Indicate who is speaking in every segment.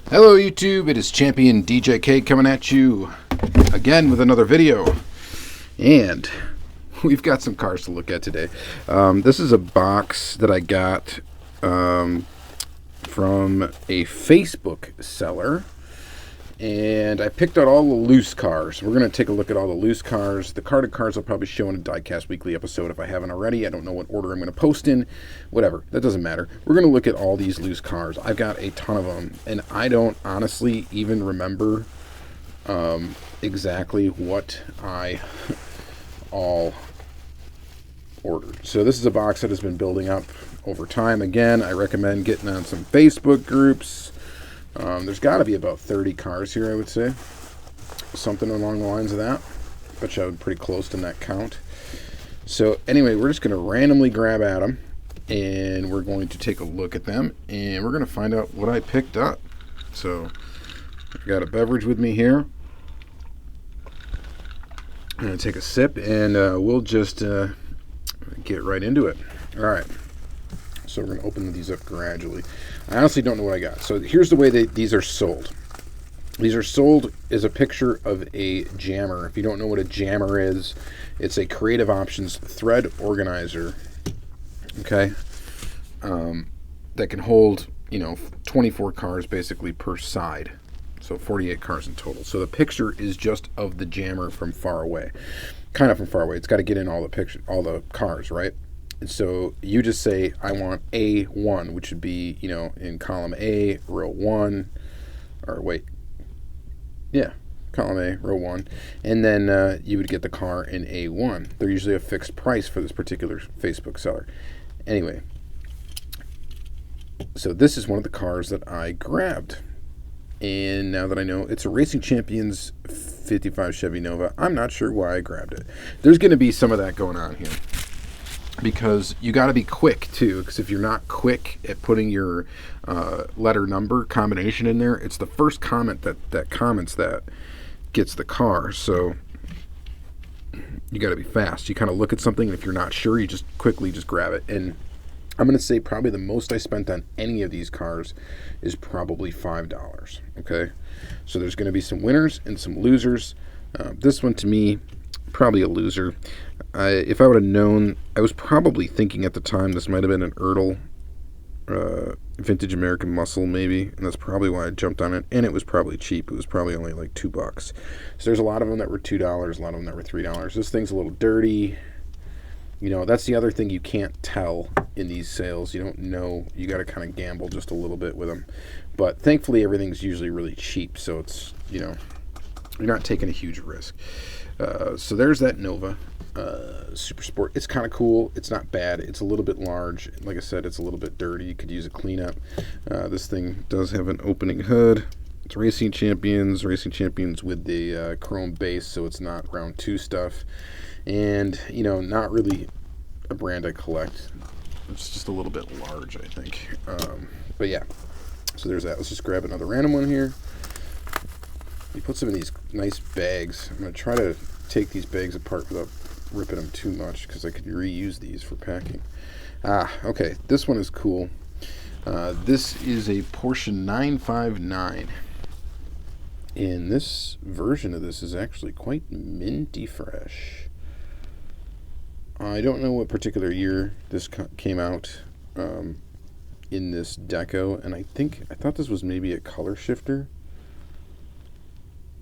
Speaker 1: Hello YouTube, it is Championdjk coming at you again with another video, and we've got some cars to look at today. This is a box that I got from a Facebook seller, and I picked out all the loose cars. We're going to take a look at all the loose cars. The carded cars I'll probably show in a Diecast weekly episode if I haven't already. I don't know what order I'm going to post in. Whatever, that doesn't matter. We're going to look at all these loose cars. I've got a ton of them, and I don't honestly even remember exactly what I all ordered. So this is a box that has been building up over time. Again, I recommend getting on some Facebook groups. There's got to be about 30 cars here, I would say. Something along the lines of that. Bet you I'm pretty close to that count. So anyway, we're just going to randomly grab at them, and we're going to take a look at them, and we're going to find out what I picked up. So I've got a beverage with me here. I'm going to take a sip, and we'll just get right into it. All right. So we're going to open these up gradually. I honestly don't know what I got. So here's the way these are sold. These are sold as a picture of a jammer. If you don't know what a jammer is, it's a Creative Options thread organizer. Okay, that can hold 24 cars basically per side. So 48 cars in total. So the picture is just of the jammer from far away, kind of from far away. It's got to get in all the cars, right? And so you just say, I want A1, which would be, in column A, row 1, or wait, yeah, column A, row 1. And then you would get the car in A1. They're usually a fixed price for this particular Facebook seller. Anyway, so this is one of the cars that I grabbed. And now that I know it's a Racing Champions 55 Chevy Nova, I'm not sure why I grabbed it. There's going to be some of that going on here, because you got to be quick too, because if you're not quick at putting your letter number combination in there, it's the first comment that comments that gets the car. So you got to be fast. You kind of look at something, and if you're not sure, you just quickly grab it. And I'm going to say probably the most I spent on any of these cars is probably $5. Okay, so there's going to be some winners and some losers. This one, to me, probably a loser. If I would have known, I was probably thinking at the time this might have been an Ertl Vintage American Muscle, maybe, and that's probably why I jumped on it. And it was probably cheap. It was probably only like $2. So there's a lot of them that were $2, a lot of them that were $3. This thing's a little dirty. That's the other thing you can't tell in these sales. You don't know. You got to kind of gamble just a little bit with them. But thankfully, everything's usually really cheap, so it's you're not taking a huge risk. So there's that Nova Super Sport. It's kind of cool. It's not bad. It's a little bit large. Like I said, it's a little bit dirty. You could use a cleanup. This thing does have an opening hood. It's Racing Champions with the chrome base, so it's not round 2 stuff. And, not really a brand I collect. It's just a little bit large, I think. But yeah, so there's that. Let's just grab another random one here. He puts them in these nice bags. I'm going to try to take these bags apart without ripping them too much, because I could reuse these for packing. Okay, this one is cool. This is a Porsche 959. And this version of this is actually quite minty fresh. I don't know what particular year this came out in this deco, and I thought this was maybe a color shifter.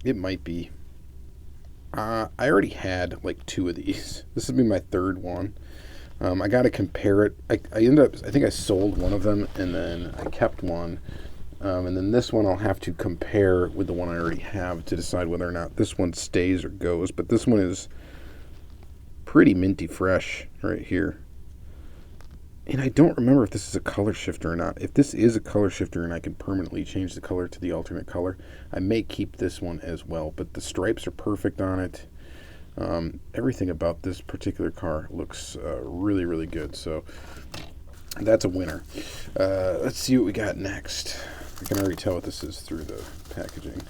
Speaker 1: It might be. I already had like 2 of these. This would be my 3rd one. I got to compare it. I think I sold one of them, and then I kept one. And then this one I'll have to compare with the one I already have to decide whether or not this one stays or goes. But this one is pretty minty fresh right here. And I don't remember if this is a color shifter or not. If this is a color shifter and I can permanently change the color to the alternate color, I may keep this one as well. But the stripes are perfect on it. Everything about this particular car looks really, really good. So that's a winner. Let's see what we got next. I can already tell what this is through the packaging.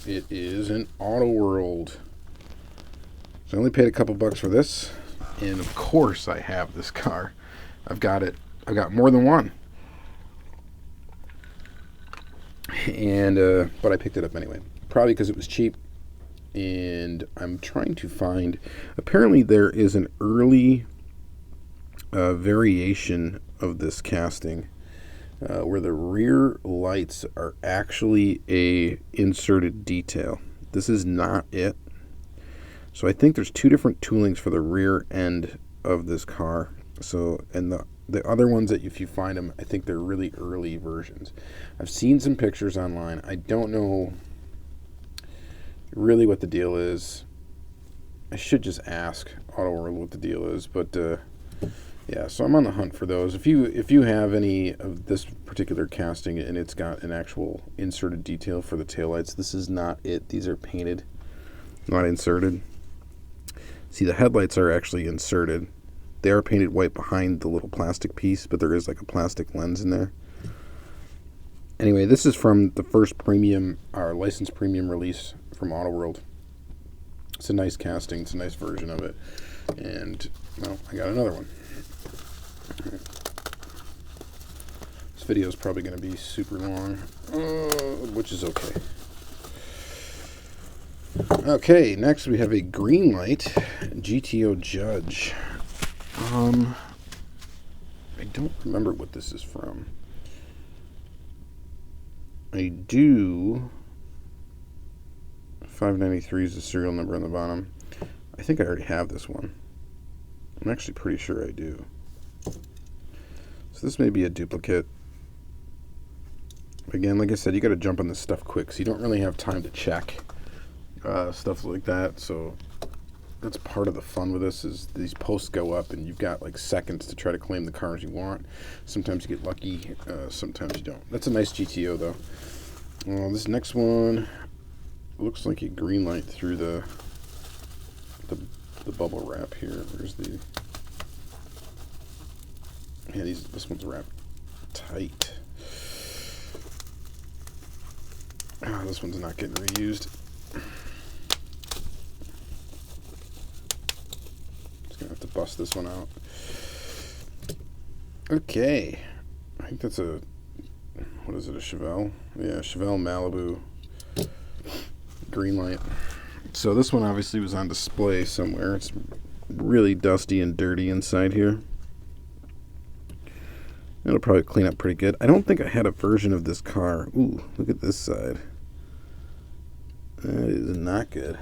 Speaker 1: It is an Auto World. So I only paid a couple bucks for this, and of course I have this car. I've got it I got more than one. And but I picked it up anyway. Probably because it was cheap. And I'm trying to find... Apparently there is an early variation of this casting where the rear lights are actually a inserted detail. This is not it. So I think there's two different toolings for the rear end of this car. So, and the other ones that if you find them, I think they're really early versions. I've seen some pictures online. I don't know really what the deal is. I should just ask Auto World what the deal is, but yeah, so I'm on the hunt for those. If you have any of this particular casting and it's got an actual inserted detail for the taillights, this is not it. These are painted, not inserted. See, the headlights are actually inserted. They are painted white behind the little plastic piece, but there is like a plastic lens in there. Anyway, this is from the first premium, our licensed premium release from Auto World. It's a nice casting. It's a nice version of it. And, well, I got another one. Right. This video is probably going to be super long, which is okay. Okay, next we have a GreenLight GTO Judge. I don't remember what this is from. I do. 593 is the serial number on the bottom. I think I already have this one. I'm actually pretty sure I do. So this may be a duplicate. Again, like I said, you got to jump on this stuff quick, so you don't really have time to check stuff like that. So that's part of the fun with this, is these posts go up and you've got like seconds to try to claim the cars you want. Sometimes you get lucky, sometimes you don't. That's a nice GTO though. This next one looks like a green light through the bubble wrap here. Where's the... Yeah, this one's wrapped tight. This one's not getting reused. Just gonna have to bust this one out. Okay, I think that's a... What is it, a Chevelle? Yeah, Chevelle Malibu green light. So this one obviously was on display somewhere. It's really dusty and dirty inside here. It'll probably clean up pretty good. I don't think I had a version of this car. Ooh, look at this side. That is not good.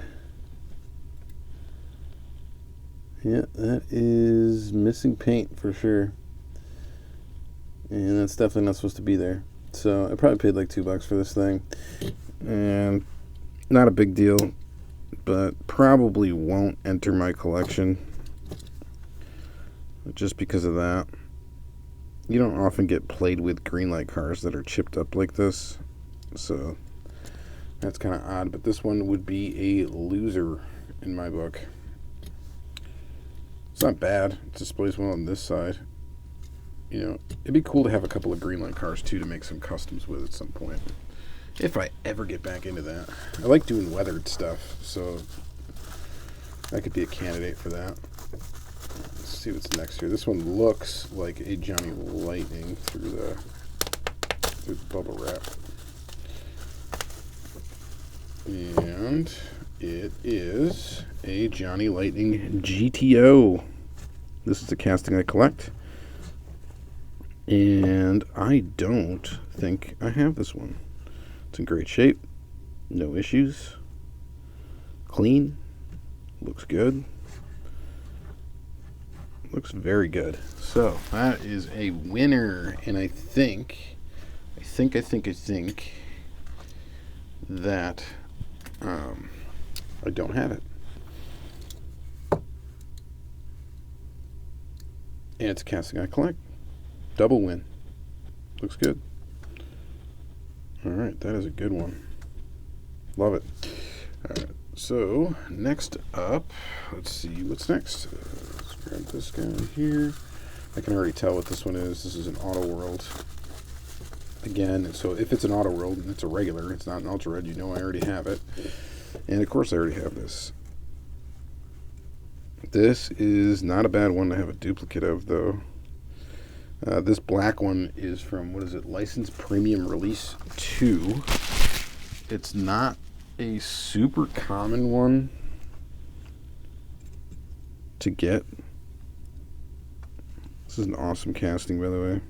Speaker 1: Yeah, that is missing paint for sure. And that's definitely not supposed to be there. So I probably paid like $2 for this thing. And not a big deal, but probably won't enter my collection just because of that. You don't often get played with greenlight cars that are chipped up like this, so that's kind of odd. But this one would be a loser in my book. It's not bad. It displays well on this side. You know, it'd be cool to have a couple of greenlight cars too to make some customs with at some point, if I ever get back into that. I like doing weathered stuff, so that could be a candidate for that. Let's see what's next here. This one looks like a Johnny Lightning through the bubble wrap. And it is a Johnny Lightning GTO. This is a casting I collect. And I don't think I have this one. It's in great shape. No issues. Clean. Looks good. Looks very good. So that is a winner, and I think that I don't have it. And it's a casting I collect. Double win. Looks good. All right, that is a good one. Love it. All right, so next up, let's see what's next. Let's grab this guy here. I can already tell what this one is. This is an Auto World. Again, so if it's an Auto World and it's a regular, it's not an Ultra Red, you know I already have it. And of course I already have this. This is not a bad one to have a duplicate of, though. This black one is from, what is it, License Premium Release 2. It's not a super common one to get. This is an awesome casting, by the way.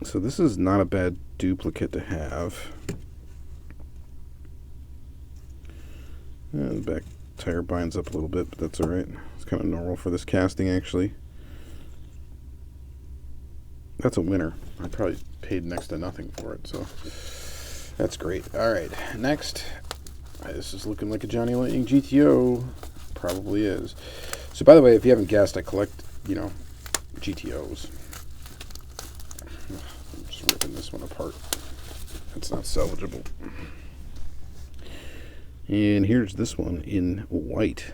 Speaker 1: So this is not a bad duplicate to have. The back tire binds up a little bit, but that's alright. It's kind of normal for this casting, actually. That's a winner. I probably paid next to nothing for it, so that's great. Alright, next. This is looking like a Johnny Lightning GTO. Probably is. So, by the way, if you haven't guessed, I collect, GTOs. I'm just ripping this one apart. It's not salvageable. And here's this one in white.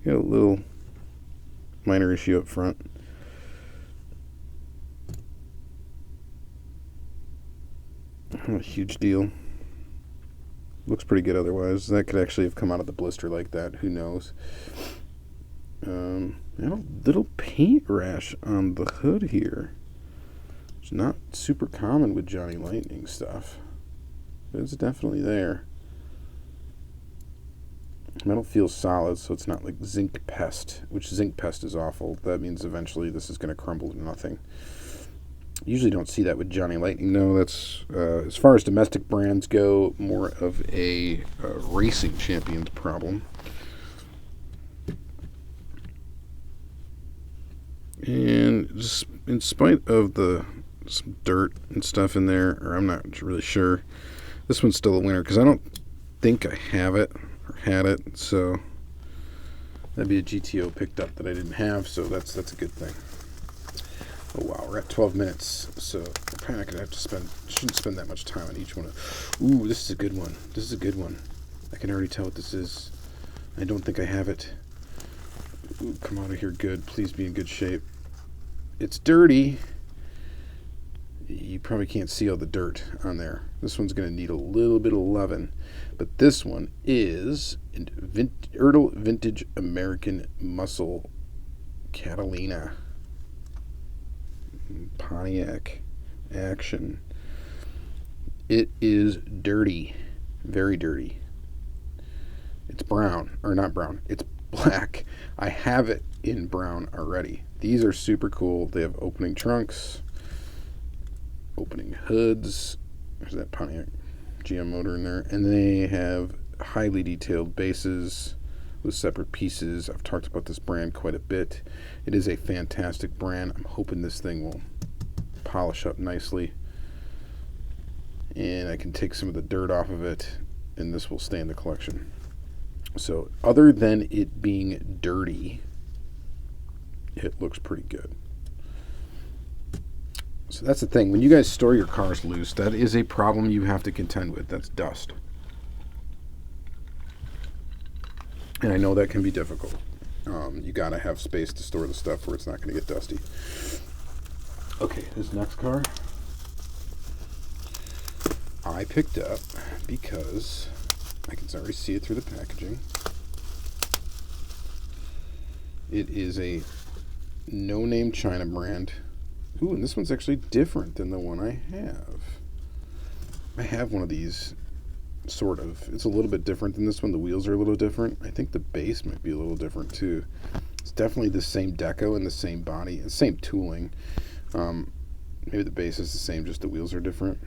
Speaker 1: Got a little minor issue up front. Not a huge deal. Looks pretty good otherwise. That could actually have come out of the blister like that. Who knows? A little paint rash on the hood here. It's not super common with Johnny Lightning stuff, but it's definitely there. Metal feels solid, so it's not like zinc pest, which zinc pest is awful. That means eventually this is going to crumble to nothing. Usually don't see that with Johnny Lightning. No, that's, as far as domestic brands go, more of a racing Champions problem. And just in spite of some dirt and stuff in there, or I'm not really sure, this one's still a winner because I don't think I have it or had it. So that'd be a GTO picked up that I didn't have. So that's a good thing. Oh wow, we're at 12 minutes, so we're probably not gonna have to shouldn't spend that much time on each one. Ooh, this is a good one. This is a good one. I can already tell what this is. I don't think I have it. Ooh, come out of here good. Please be in good shape. It's dirty. You probably can't see all the dirt on there. This one's gonna need a little bit of loving. But this one is Ertl Vintage American Muscle Catalina. Pontiac action. It is dirty, very dirty. It's brown, or not brown, it's black. I have it in brown already. These are super cool. They have opening trunks, opening hoods. There's that Pontiac GM motor in there, and they have highly detailed bases with separate pieces. I've talked about this brand quite a bit. It is a fantastic brand. I'm hoping this thing will polish up nicely and I can take some of the dirt off of it and this will stay in the collection. So other than it being dirty, it looks pretty good. So that's the thing. When you guys store your cars loose, that is a problem you have to contend with. That's dust. And I know that can be difficult. You gotta have space to store the stuff where it's not gonna get dusty. Okay, this next car I picked up because I can already see it through the packaging. It is a no-name China brand. Ooh, and this one's actually different than the one I have. I have one of these, sort of. It's a little bit different than this one. The wheels are a little different. I think the base might be a little different too. It's definitely the same deco and the same body, the same tooling. Maybe the base is the same, just the wheels are different.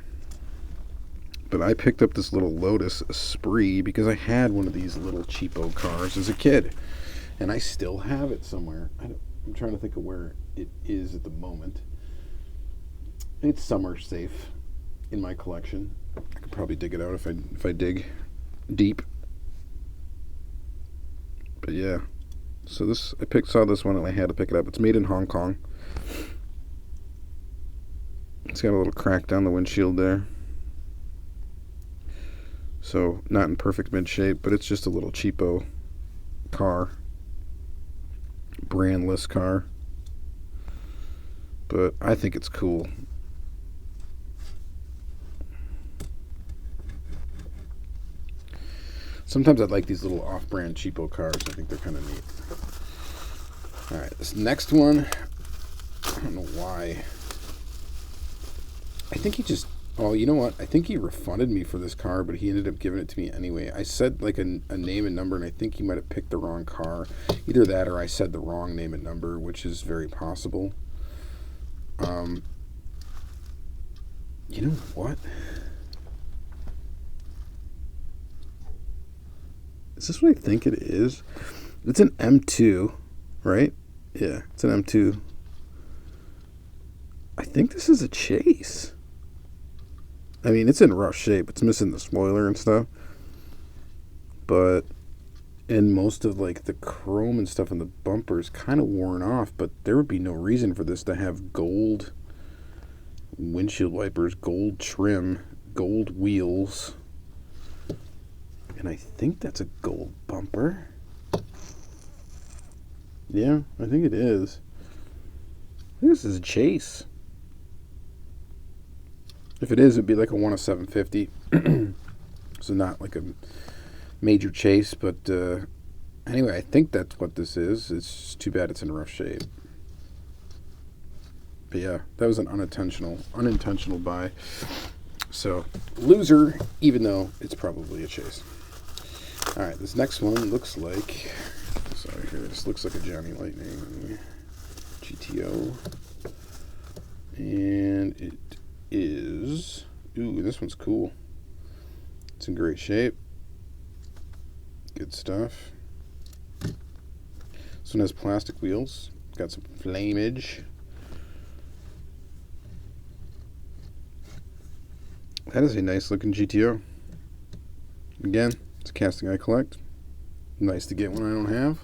Speaker 1: But I picked up this little Lotus Esprit because I had one of these little cheapo cars as a kid. And I still have it somewhere. I'm trying to think of where it is at the moment. It's summer safe in my collection. I could probably dig it out if I dig deep. But yeah. So saw this one and I had to pick it up. It's made in Hong Kong. It's got a little crack down the windshield there. So not in perfect mid shape, but it's just a little cheapo car. Brandless car. But I think it's cool. Sometimes I like these little off-brand cheapo cars. I think they're kind of neat. Alright, this next one, I don't know why. I think he just, oh, you know what? I think he refunded me for this car, but he ended up giving it to me anyway. I said like a name and number, and I think he might have picked the wrong car. Either that or I said the wrong name and number, which is very possible. You know what? Is this what I think it is? It's an M2, right? Yeah, it's an M2. I think this is a chase. I mean, it's in rough shape. It's missing the spoiler and stuff. But, and most of like the chrome and stuff in the bumper is kind of worn off, but there would be no reason for this to have gold windshield wipers, gold trim, gold wheels. And I think that's a gold bumper. Yeah, I think it is. I think this is a chase. If it is, it'd be like a 1 of 750. So not like a major chase, but anyway, I think that's what this is. It's just too bad it's in rough shape. But yeah, that was an unintentional buy. So, loser, even though it's probably a chase. Alright, this next one looks like, sorry here, this looks like a Johnny Lightning GTO. And it is, ooh, this one's cool. It's in great shape. Good stuff. This one has plastic wheels. Got some flameage. That is a nice looking GTO. Again, it's a casting I collect. Nice to get one I don't have.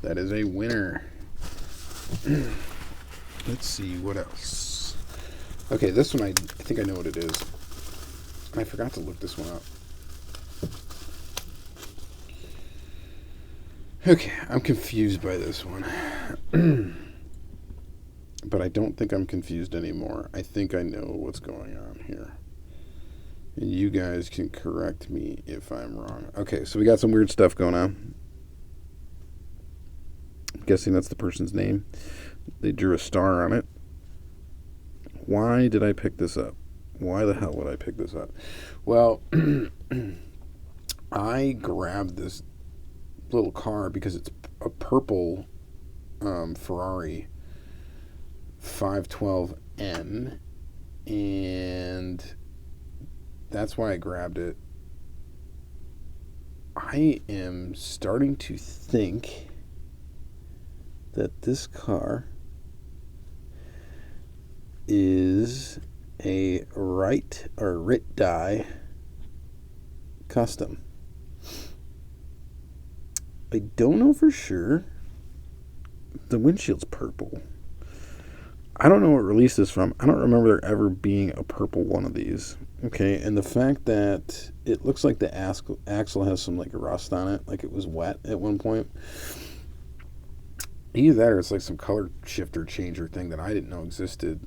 Speaker 1: That is a winner. Let's see what else. Okay, this one I think I know what it is. I forgot to look this one up. Okay, I'm confused by this one. But I don't think I'm confused anymore. I think I know what's going on here. And you guys can correct me if I'm wrong. Okay, so we got some weird stuff going on. I'm guessing that's the person's name. They drew a star on it. Why did I pick this up? Why the hell would I pick this up? Well, I grabbed this little car because it's a purple Ferrari 512M, and that's why I grabbed it. I am starting to think that this car is a Rit die custom. I don't know for sure. The windshield's purple. I don't know what release this from. I don't remember there ever being a purple one of these. Okay, and the fact that it looks like the axle has some like rust on it, like it was wet at one point. Either that or it's like some color shifter changer thing that I didn't know existed.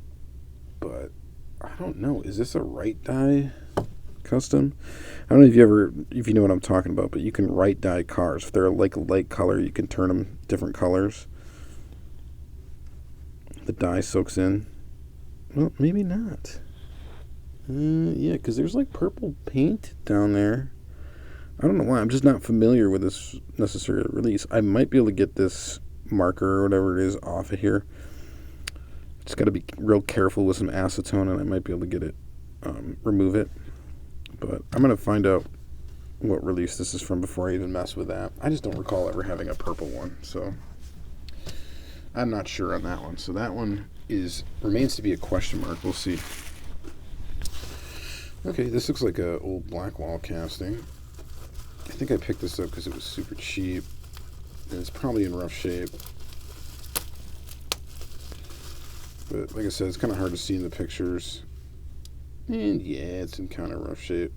Speaker 1: But I don't know. Is this a right die custom? I don't know if you know what I'm talking about, but you can right die cars. If they're like a light color, you can turn them different colors. The dye soaks in. Well, maybe not. Yeah, because there's like purple paint down there. I don't know why. I'm just not familiar with this necessary release. I might be able to get this marker or whatever it is off of here. Just got to be real careful with some acetone, and I might be able to get it, remove it. But I'm going to find out what release this is from before I even mess with that. I just don't recall ever having a purple one, so I'm not sure on that one. So that one remains to be a question mark. We'll see. Okay, this looks like a old Blackwall casting. I think I picked this up because it was super cheap, and it's probably in rough shape. But like I said, it's kind of hard to see in the pictures. And yeah, it's in kind of rough shape.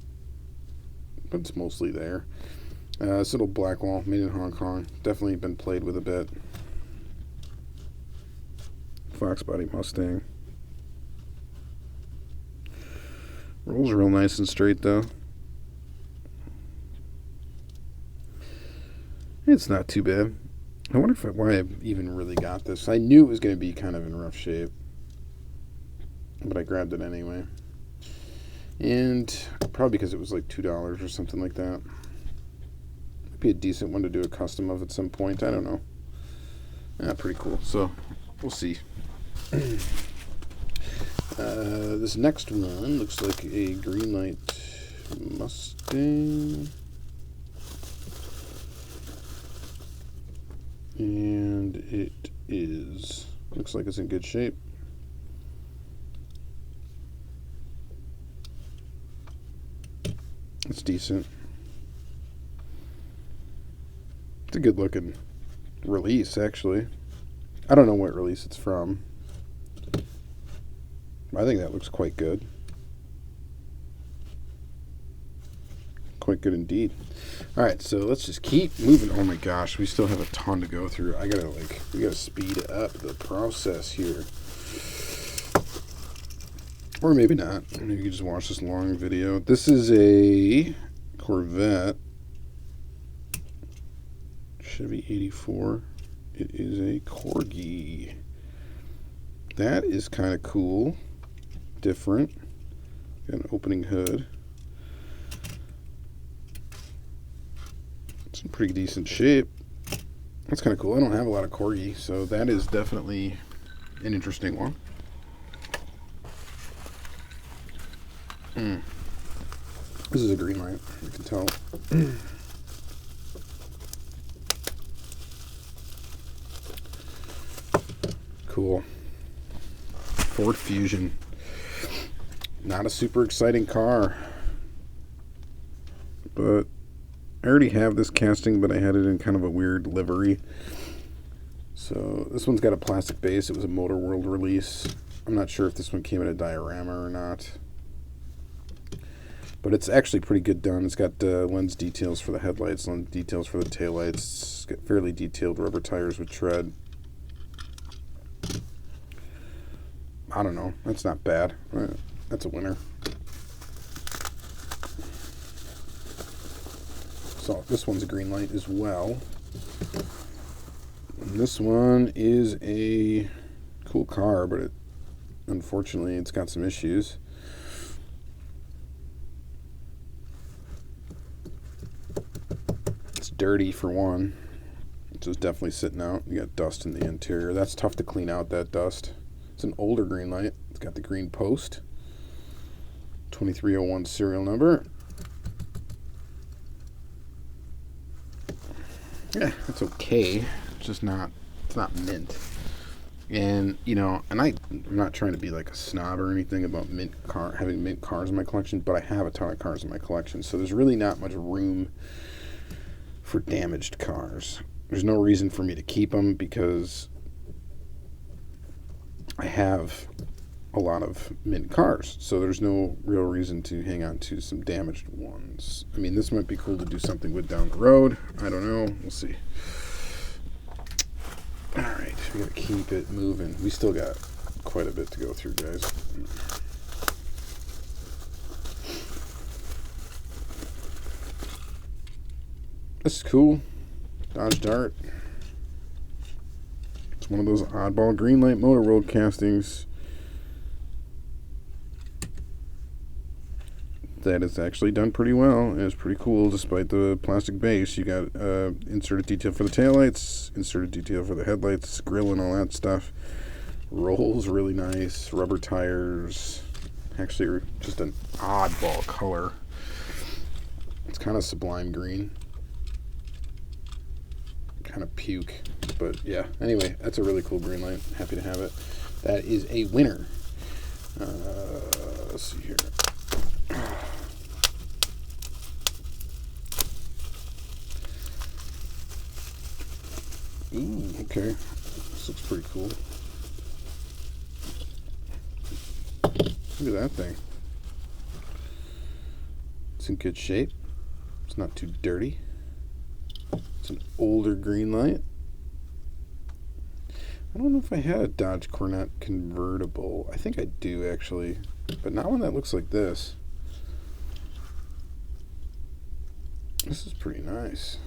Speaker 1: But it's mostly there. This little Blackwall, made in Hong Kong. Definitely been played with a bit. Fox body Mustang. Rolls real nice and straight though. It's not too bad. I wonder why I even really got this. I knew it was going to be kind of in rough shape, but I grabbed it anyway. And probably because it was like $2 or something like that. It'd be a decent one to do a custom of at some point. I don't know. Pretty cool. So we'll see. This next one looks like a GreenLight Mustang. And it looks like it's in good shape. It's decent. It's a good looking release, actually. I don't know what release it's from. I think that looks quite good. Quite good indeed. All right, so let's just keep moving. Oh my gosh, we still have a ton to go through. We gotta speed up the process here. Or maybe not. Maybe you can just watch this long video. This is a Corvette Chevy 84. It is a Corgi. That is kind of cool. Different. Got an opening hood. It's in pretty decent shape. That's kind of cool. I don't have a lot of Corgi, so that is definitely an interesting one. This is a GreenLight, you can tell. Cool. Ford Fusion. Not a super exciting car, but I already have this casting, but I had it in kind of a weird livery. So this one's got a plastic base. It was a Motor World release. I'm not sure if this one came in a diorama or not, but it's actually pretty good done. It's got lens details for the headlights, lens details for the taillights. It's got fairly detailed rubber tires with tread. I don't know. That's not bad. That's a winner. So this one's a GreenLight as well. And this one is a cool car, but unfortunately it's got some issues. It's dirty for one. It's just definitely sitting out. You got dust in the interior. That's tough to clean out, that dust. It's an older GreenLight. It's got the green post. 2301 serial number. Yeah, that's okay. It's just not, it's not mint. And, you know, and I'm not trying to be like a snob or anything about having mint cars in my collection, but I have a ton of cars in my collection, so there's really not much room for damaged cars. There's no reason for me to keep them because I have a lot of mint cars, so there's no real reason to hang on to some damaged ones. I mean, this might be cool to do something with down the road. I don't know. We'll see. All right, we gotta keep it moving. We still got quite a bit to go through, guys. This is cool. Dodge Dart. It's one of those oddball GreenLight Motor World castings that is actually done pretty well. It's pretty cool despite the plastic base. You got inserted detail for the taillights, inserted detail for the headlights, grill and all that stuff. Rolls really nice, rubber tires. Actually just an oddball color. It's kind of sublime green. Kind of puke, but yeah. Anyway, that's a really cool GreenLight. Happy to have it. That is a winner. Let's see here. Ooh, okay. This looks pretty cool. Look at that thing. It's in good shape. It's not too dirty. It's an older GreenLight. I don't know if I had a Dodge Cornet convertible. I think I do, actually. But not one that looks like this. This is pretty nice.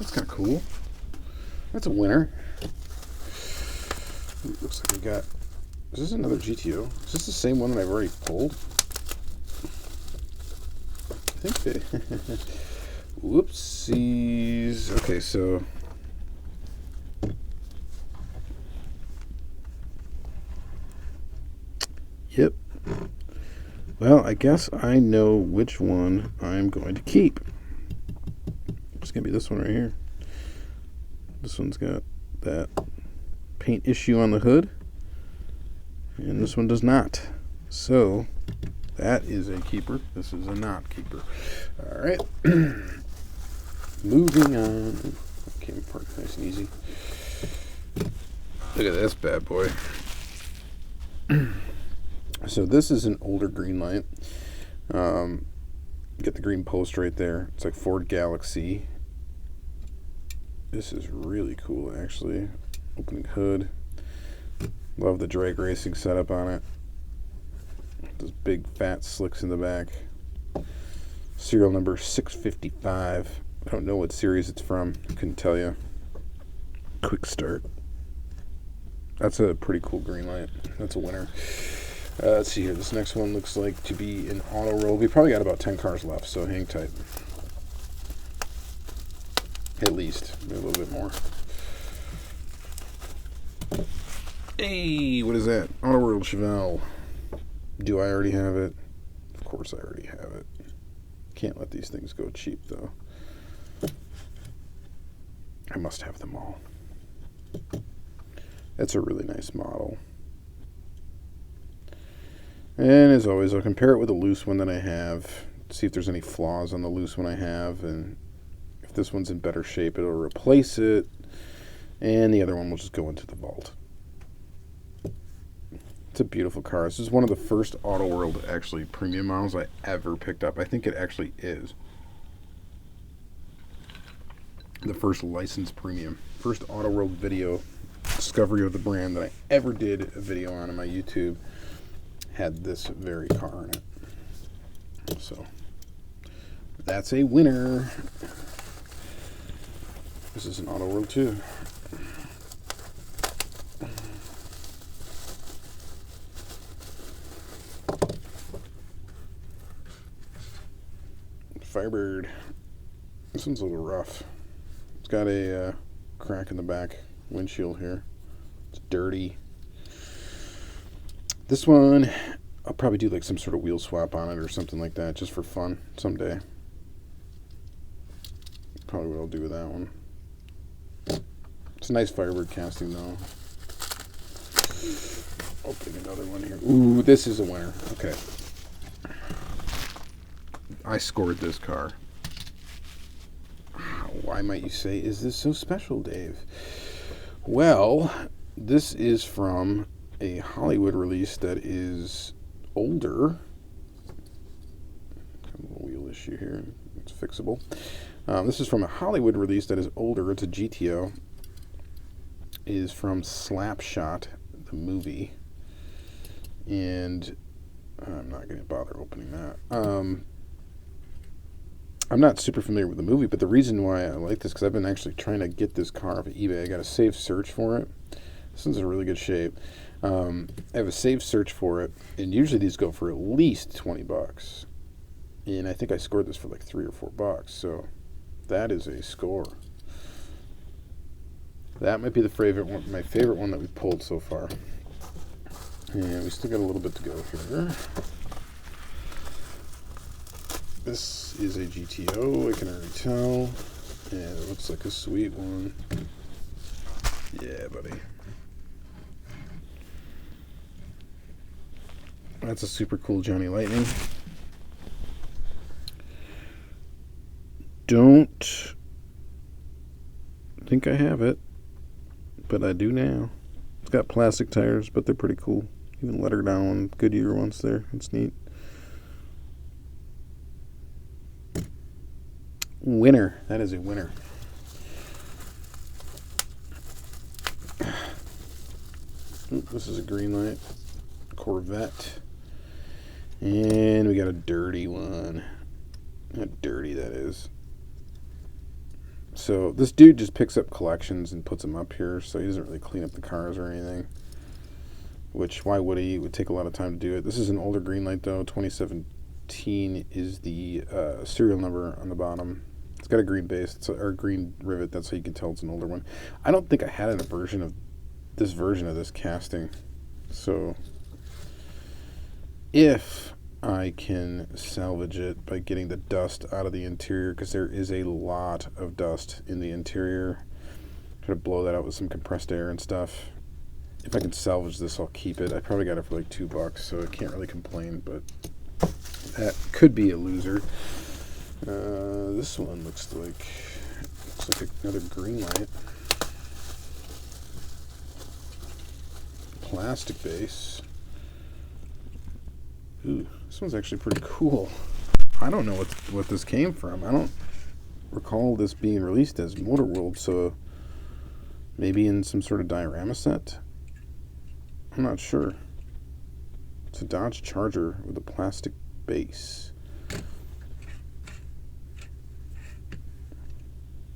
Speaker 1: That's kind of cool. That's a winner. Ooh, looks like we got... Is this another GTO? Is this the same one that I've already pulled? I think they... Whoopsies. Okay, so... Yep. Well, I guess I know which one I'm going to keep. It's going to be this one right here. This one's got that paint issue on the hood, and this one does not. So, that is a keeper. This is a not keeper. All right. Moving on. That came apart nice and easy. Look at this bad boy. So this is an older GreenLight. Get the green post right there. It's like Ford Galaxy. This is really cool, actually. Opening hood. Love the drag racing setup on it. Those big fat slicks in the back. Serial number 655. I don't know what series it's from. Couldn't tell you. Quick start. That's a pretty cool GreenLight. That's a winner. Let's see here. This next one looks like to be an auto roll. We probably got about 10 cars left, so hang tight. At least. Maybe a little bit more. Hey, what is that? Auto World Chevelle. Do I already have it? Of course I already have it. Can't let these things go cheap, though. I must have them all. That's a really nice model. And as always, I'll compare it with a loose one that I have. See if there's any flaws on the loose one I have. And if this one's in better shape, it'll replace it. And the other one will just go into the vault. It's a beautiful car. This is one of the first Auto World, actually, premium models I ever picked up. I think it actually is. The first licensed premium. First Auto World video discovery of the brand that I ever did a video on my YouTube had this very car in it. So that's a winner. This is an Auto World too. Firebird. This one's a little rough. It's got a crack in the back windshield here. It's dirty. This one, I'll probably do like some sort of wheel swap on it or something like that, just for fun someday. Probably what I'll do with that one. It's a nice Firebird casting though. Opening another one here. Ooh, this is a winner. Okay. I scored this car. Why might you say, is this so special, Dave? Well, this is from a Hollywood release that is older. Got a little wheel issue here. It's fixable. This is from a Hollywood release that is older. It's a GTO. It is from Slapshot, the movie. And I'm not going to bother opening that. I'm not super familiar with the movie, but the reason why I like this, because I've been actually trying to get this car off of eBay. I got a saved search for it. This one's in really good shape. I have a saved search for it, and usually these go for at least $20. And I think I scored this for like $3 or $4, so that is a score. That might be the favorite one, my favorite one that we've pulled so far. And we still got a little bit to go here. This is a GTO, I can already tell. And it looks like a sweet one. Yeah, buddy. That's a super cool Johnny Lightning. Don't think I have it, but I do now. It's got plastic tires, but they're pretty cool. Even letter down on Goodyear ones there. It's neat. Winner. That is a winner. Ooh, this is a GreenLight Corvette. And we got a dirty one. How dirty that is. So this dude just picks up collections and puts them up here, so he doesn't really clean up the cars or anything. Which, why would he? It would take a lot of time to do it. This is an older GreenLight, though. 2017 is the serial number on the bottom. It's got a green base, or green rivet. That's how you can tell it's an older one. I don't think I had a version of this casting. So, if I can salvage it by getting the dust out of the interior, because there is a lot of dust in the interior. Try to blow that out with some compressed air and stuff. If I can salvage this, I'll keep it. I probably got it for like $2, so I can't really complain, but that could be a loser. This one looks like another GreenLight. Plastic base. Ooh, this one's actually pretty cool. I don't know what this came from. I don't recall this being released as Motor World, so maybe in some sort of diorama set? I'm not sure. It's a Dodge Charger with a plastic base.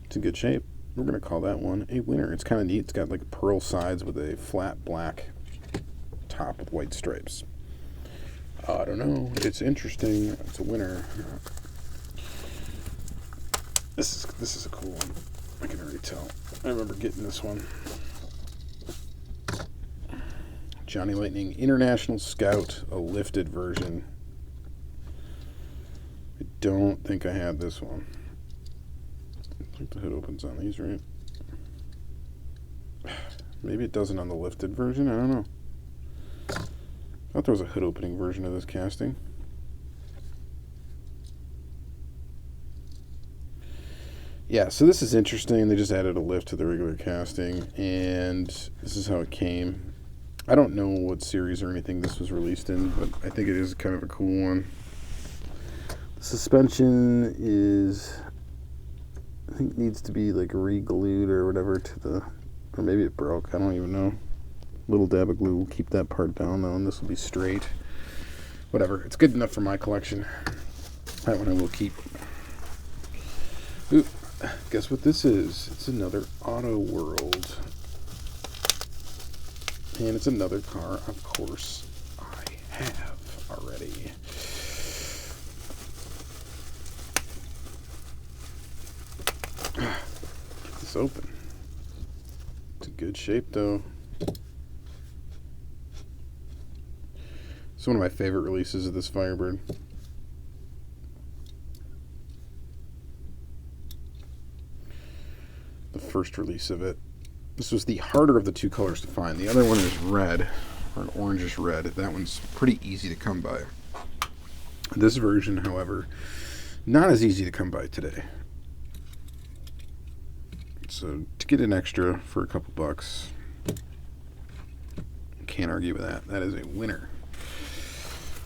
Speaker 1: It's in good shape. We're going to call that one a winner. It's kind of neat. It's got like pearl sides with a flat black top with white stripes. I don't know. It's interesting. It's a winner. This is a cool one. I can already tell. I remember getting this one. Johnny Lightning International Scout, a lifted version. I don't think I had this one. I think the hood opens on these, right? Maybe it doesn't on the lifted version. I don't know. I thought there was a hood opening version of this casting. Yeah, so this is interesting. They just added a lift to the regular casting, and this is how it came. I don't know what series or anything this was released in, but I think it is kind of a cool one. The suspension is, I think, needs to be like re-glued or whatever to the, or maybe it broke. I don't even know. Little dab of glue will keep that part down though, and this will be straight. Whatever. It's good enough for my collection. That one I will keep. Ooh, guess what this is? It's another Auto World. And it's another car, of course, I have already. Get this open. It's in good shape, though. It's one of my favorite releases of this Firebird. The first release of it. This was the harder of the two colors to find. The other one is red, or an orangish red. That one's pretty easy to come by. This version, however, not as easy to come by today. So to get an extra for a couple bucks, can't argue with that. That is a winner.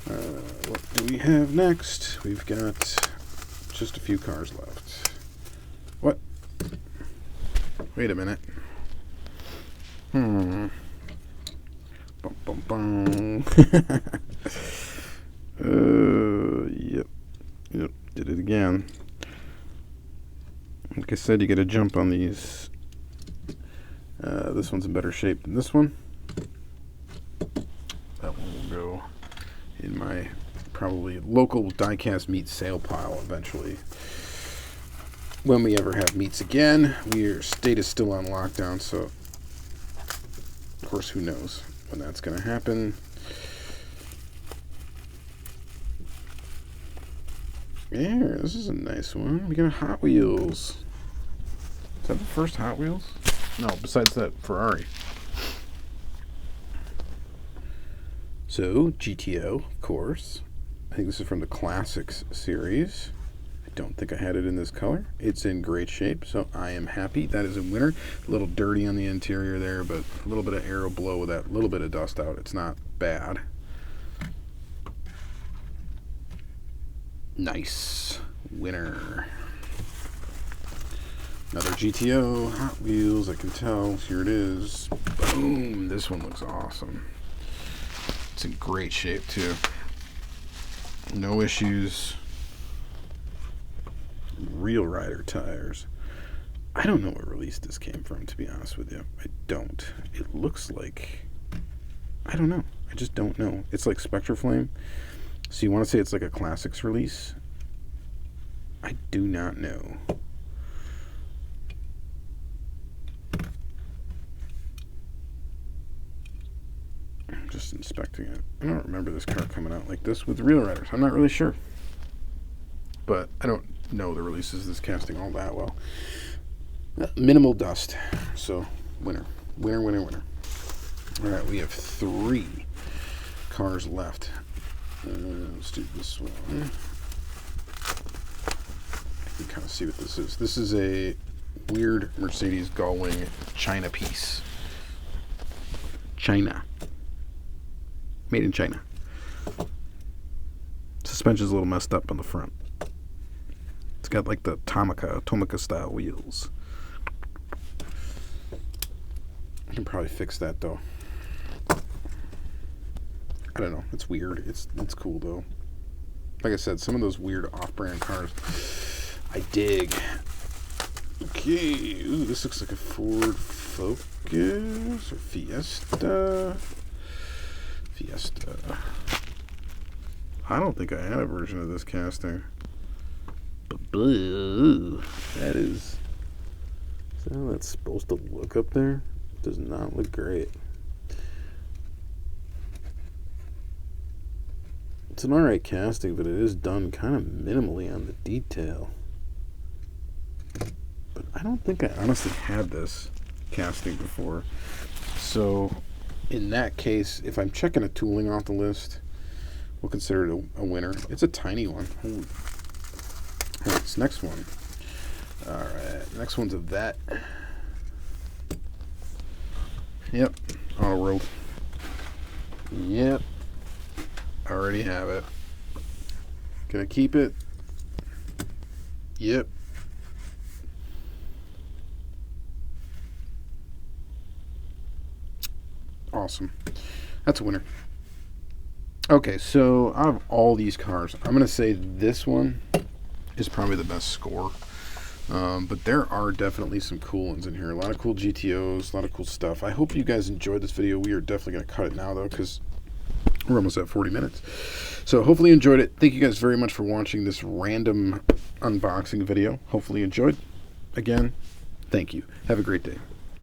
Speaker 1: What do we have next? We've got just a few cars left. What? Wait a minute. Bum, bum, bum. Yep, did it again. Like I said, you get a jump on these. This one's in better shape than this one. That one will go in my probably local diecast meat sale pile eventually. When we ever have meets again, our state is still on lockdown, so of course, who knows when that's going to happen. Yeah, this is a nice one. We got a Hot Wheels. Is that the first Hot Wheels? No, besides that, Ferrari. So, GTO, of course. I think this is from the Classics series. I don't think I had it in this color. It's in great shape, so I am happy. That is a winner. A little dirty on the interior there, but a little bit of aero blow with that little bit of dust out. It's not bad. Nice. Winner. Another GTO, Hot Wheels, I can tell. Here it is. Boom. This one looks awesome. It's in great shape, too. No issues. Real rider tires. I don't know what release this came from, to be honest with you. I don't. It looks like... I don't know. I just don't know. It's like Spectra Flame. So you want to say it's like a Classics release? I do not know. I'm just inspecting it. I don't remember this card coming out like this with Real Riders. I'm not really sure. But I don't know the releases of this casting all that well. Minimal dust. So, winner. Winner, winner, winner. Alright, we have 3 cars left. Let's do this one. You can kind of see what this is. This is a weird Mercedes Gullwing China piece. China. Made in China. Suspension's a little messed up on the front. It's got like the Tomica style wheels. I can probably fix that though. I don't know. It's weird. It's cool though. Like I said, some of those weird off-brand cars I dig. Okay. Ooh, this looks like a Ford Focus or Fiesta. I don't think I had a version of this casting. But that is that how that's supposed to look up there? It does not look great. It's an alright casting, but it is done kind of minimally on the detail. But I don't think I honestly had this casting before. So, in that case, if I'm checking a tooling off the list, we'll consider it a winner. It's a tiny one. Holy. Alright, this next one. Alright, next one's a vet. Yep, auto world. Yep. Already have it. Can I keep it? Yep. Awesome. That's a winner. Okay, so out of all these cars, I'm going to say this one is probably the best score. But there are definitely some cool ones in here. A lot of cool GTOs, a lot of cool stuff. I hope you guys enjoyed this video. We are definitely going to cut it now, though, because we're almost at 40 minutes. So hopefully you enjoyed it. Thank you guys very much for watching this random unboxing video. Hopefully you enjoyed. Again, thank you. Have a great day.